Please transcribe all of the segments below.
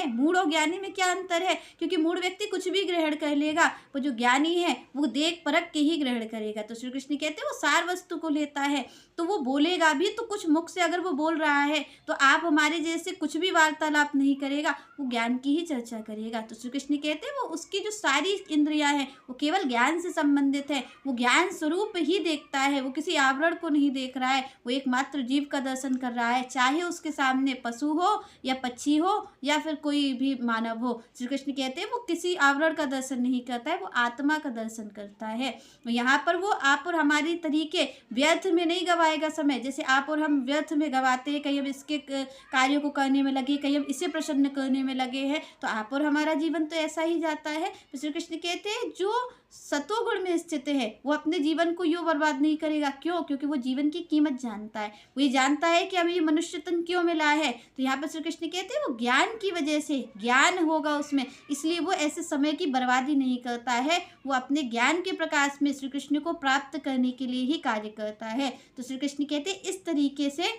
है। मूढ़ और ज्ञानी में क्या अंतर है? क्योंकि मूढ़ व्यक्ति कुछ भी ग्रहण कर लेगा, पर जो ज्ञानी है वो देख परख के ही ग्रहण करेगा। तो श्री कृष्ण कहते हैं वो सार वस्तु को लेता है, तो वो बोलेगा भी तो कुछ मुख से अगर वो बोल रहा है तो आप हमारे जैसे कुछ भी वार्तालाप नहीं करेगा, वो ज्ञान की ही चर्चा करेगा। तो श्री कृष्ण कहते हैं वो उसकी जो सारी इंद्रियां हैं वो केवल ज्ञान से संबंधित है, वो ज्ञान स्वरूप ही देखता है, वो किसी आवरण को नहीं देख रहा है, वो एकमात्र जीव का दर्शन कर रहा है, चाहे उसके सामने पशु हो या पक्षी हो या फिर कोई भी मानव हो। श्री कृष्ण कहते हैं वो किसी आवरण का दर्शन नहीं करता है, वो आत्मा का दर्शन करता है। यहाँ पर वो आप और हमारी तरीके व्यर्थ में नहीं गवाएगा समय, जैसे आप और हम व्यर्थ में गवाते हैं, कहीं हम इसके कार्यों को करने में लगे, कहीं हम इसे प्रसन्न करने में लगे हैं, तो आप और हमारा जीवन तो ऐसा ही जाता है। तो श्री कृष्ण कहते हैं जो सतोगुण में स्थित है वो अपने जीवन को यूँ बर्बाद नहीं करेगा। क्यों? क्योंकि वो जीवन की कीमत जानता है, वो ये जानता है कि हमें ये मनुष्य तन क्यों मिला है। तो यहाँ पर श्री कृष्ण कहते हैं वो ज्ञान की वजह से, ज्ञान होगा उसमें, इसलिए वो ऐसे समय की बर्बादी नहीं करता है, वो अपने ज्ञान के प्रकाश में श्री कृष्ण को प्राप्त करने के लिए ही कार्य करता है। तो श्री कृष्ण कहते हैं इस तरीके से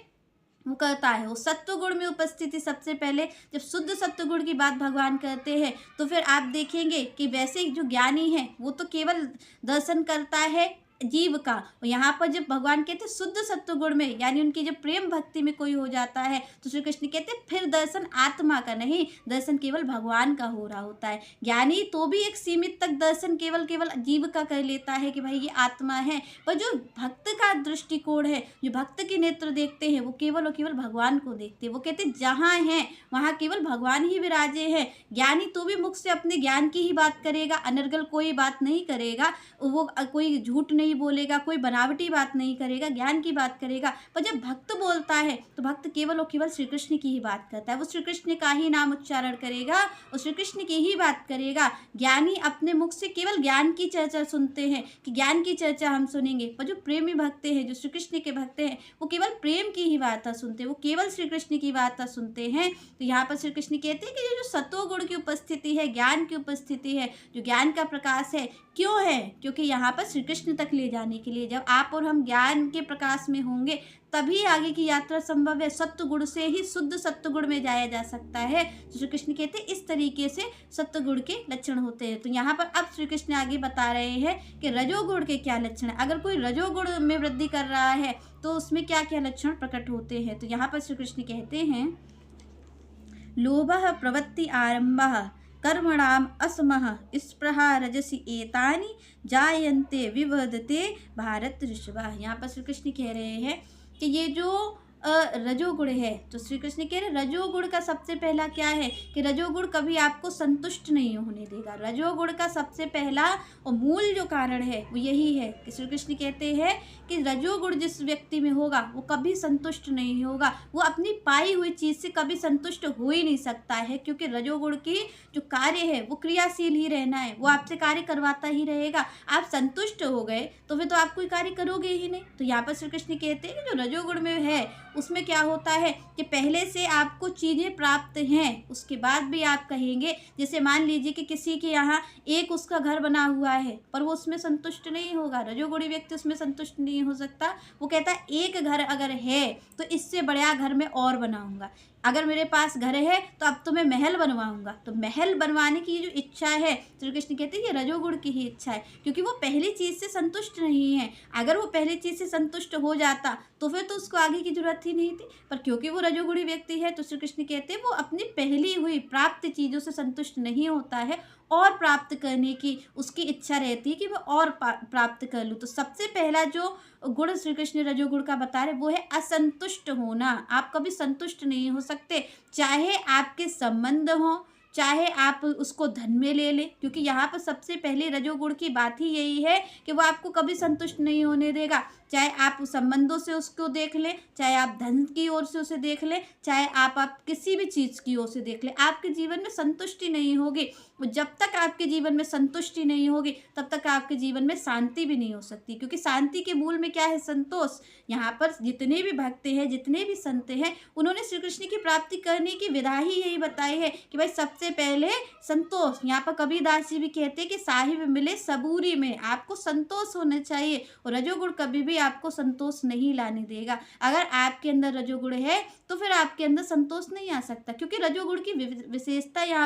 वो करता है। वो सत्व गुण में उपस्थिति सबसे पहले, जब शुद्ध सत्व गुण की बात भगवान करते हैं तो फिर आप देखेंगे कि वैसे जो ज्ञानी है वो तो केवल दर्शन करता है जीव का, और यहाँ पर जब भगवान कहते हैं शुद्ध सत्व गुण में, यानी उनकी जब प्रेम भक्ति में कोई हो जाता है तो श्री कृष्ण कहते हैं फिर दर्शन आत्मा का नहीं, दर्शन केवल भगवान का हो रहा होता है। ज्ञानी तो भी एक सीमित तक दर्शन केवल जीव का कर लेता है कि भाई ये आत्मा है, पर जो भक्त का दृष्टिकोण है, जो भक्त के नेत्र देखते हैं वो केवल और केवल भगवान को देखते हैं। वो कहते हैं जहाँ है वहाँ केवल भगवान ही विराजे हैं। ज्ञानी तो भी मुख से अपने ज्ञान की ही बात करेगा, अनर्गल कोई बात नहीं करेगा, वो कोई झूठ नहीं बोलेगा, कोई बनावटी बात नहीं करेगा, ज्ञान की बात करेगा। पर जब भक्त बोलता है तो भक्त केवल और केवल श्री कृष्ण की ही बात करता है, वो श्री कृष्ण का ही नाम उच्चारण करेगा और श्री कृष्ण की ही बात करेगा। ज्ञानी अपने मुख से केवल ज्ञान की चर्चा सुनते हैं कि ज्ञान की चर्चा हम सुनेंगे, पर जो प्रेमी भक्त हैं, जो श्री कृष्ण के भक्त हैं, वो केवल प्रेम की ही वार्ता सुनते हैं, वो केवल श्री कृष्ण की वार्ता सुनते हैं। तो यहाँ पर श्री कृष्ण कहते हैं कि ये जो सतोगुण की उपस्थिति है, ज्ञान की उपस्थिति है, जो ज्ञान का प्रकाश है, क्यों है? क्योंकि यहाँ पर श्री कृष्ण तक ले जाने के लिए, जब आप और हम ज्ञान के प्रकाश में होंगे तभी आगे की यात्रा संभव है। सत्व गुण से ही शुद्ध सत्व गुण में जाया जा सकता है। श्री कृष्ण कहते हैं इस तरीके से सत्व गुण के लक्षण होते हैं। तो यहाँ पर अब श्री कृष्ण आगे बता रहे हैं कि रजोगुण के क्या लक्षण है। अगर कोई रजोगुण में वृद्धि कर रहा है तो उसमें क्या क्या लक्षण प्रकट होते हैं। तो यहाँ पर श्री कृष्ण कहते हैं लोभः प्रवृत्ति आरंभः कर्मणाम असमः स्पृहा रजसी एतानि जायन्ते विवर्धते भारत ऋषभः। यहाँ पर श्री कृष्ण कह रहे हैं कि ये जो रजोगुण है, तो श्री कृष्ण कह रहे रजोगुण का सबसे पहला क्या है कि रजोगुण कभी आपको संतुष्ट नहीं होने देगा। रजोगुण का सबसे पहला और मूल जो कारण है वो यही है कि श्री कृष्ण कहते हैं कि रजोगुण जिस व्यक्ति में होगा वो कभी संतुष्ट नहीं होगा, वो अपनी पाई हुई चीज़ से कभी संतुष्ट हो ही नहीं सकता है, क्योंकि रजोगुण की जो कार्य है वो क्रियाशील ही रहना है, वो आपसे कार्य करवाता ही रहेगा। आप संतुष्ट हो गए तो फिर तो आप कोई कार्य करोगे ही नहीं। तो यहाँ पर श्री कृष्ण कहते हैं कि जो रजोगुण में है उसमें क्या होता है कि पहले से आपको चीज़ें प्राप्त हैं, उसके बाद भी आप कहेंगे, जैसे मान लीजिए कि किसी के यहाँ एक उसका घर बना हुआ है पर वो उसमें संतुष्ट नहीं होगा, रजोगुणी व्यक्ति उसमें संतुष्ट नहीं हो सकता। वो कहता है एक घर अगर है तो इससे बड़ा घर मैं और बनाऊंगा, अगर मेरे पास घर है तो अब तो मैं महल बनवाऊंगा। तो महल बनवाने की जो इच्छा है श्री कृष्ण कहते हैं ये रजोगुण की ही इच्छा है, क्योंकि वो पहली चीज़ से संतुष्ट नहीं है। अगर वो पहली चीज़ से संतुष्ट हो जाता तो फिर तो उसको आगे की जरूरत ही नहीं थी, पर क्योंकि वो रजोगुणी व्यक्ति है तो श्री कृष्ण कहते हैं वो अपनी पहली हुई प्राप्त चीज़ों से संतुष्ट नहीं होता है और प्राप्त करने की उसकी इच्छा रहती है कि मैं और प्राप्त कर लूँ। तो सबसे पहला जो गुण श्री कृष्ण रजोगुण का बता रहे वो है असंतुष्ट होना। आप कभी संतुष्ट नहीं हो सकते, चाहे आपके संबंध हो, चाहे आप उसको धन में ले लें, क्योंकि यहाँ पर सबसे पहले रजोगुण की बात ही यही है कि वो आपको कभी संतुष्ट नहीं होने देगा। चाहे आप संबंधों से उसको देख लें, चाहे आप धन की ओर से उसे देख लें, चाहे आप किसी भी चीज़ की ओर से देख लें, आपके जीवन में संतुष्टि नहीं होगी। जब तक आपके जीवन में संतुष्टि नहीं होगी तब तक आपके जीवन में शांति भी नहीं हो सकती, क्योंकि शांति के मूल में क्या है? संतोष। यहाँ पर जितने भी भक्त हैं, जितने भी संत हैं, उन्होंने श्री कृष्ण की प्राप्ति करने की विधा ही यही बताई है कि भाई सबसे पहले संतोष। यहाँ पर कबीरदास जी भी कहते हैं कि साहिब मिले सबूरी में, आपको संतोष होना चाहिए। और रजोगुण कभी भी भी आपको संतोष नहीं लाने देगा। अगर आपके अंदर रजोगुण है, तो फिर आपके अंदर संतोष नहीं आ सकता, क्योंकि रजोगुण की विशेषता यहाँ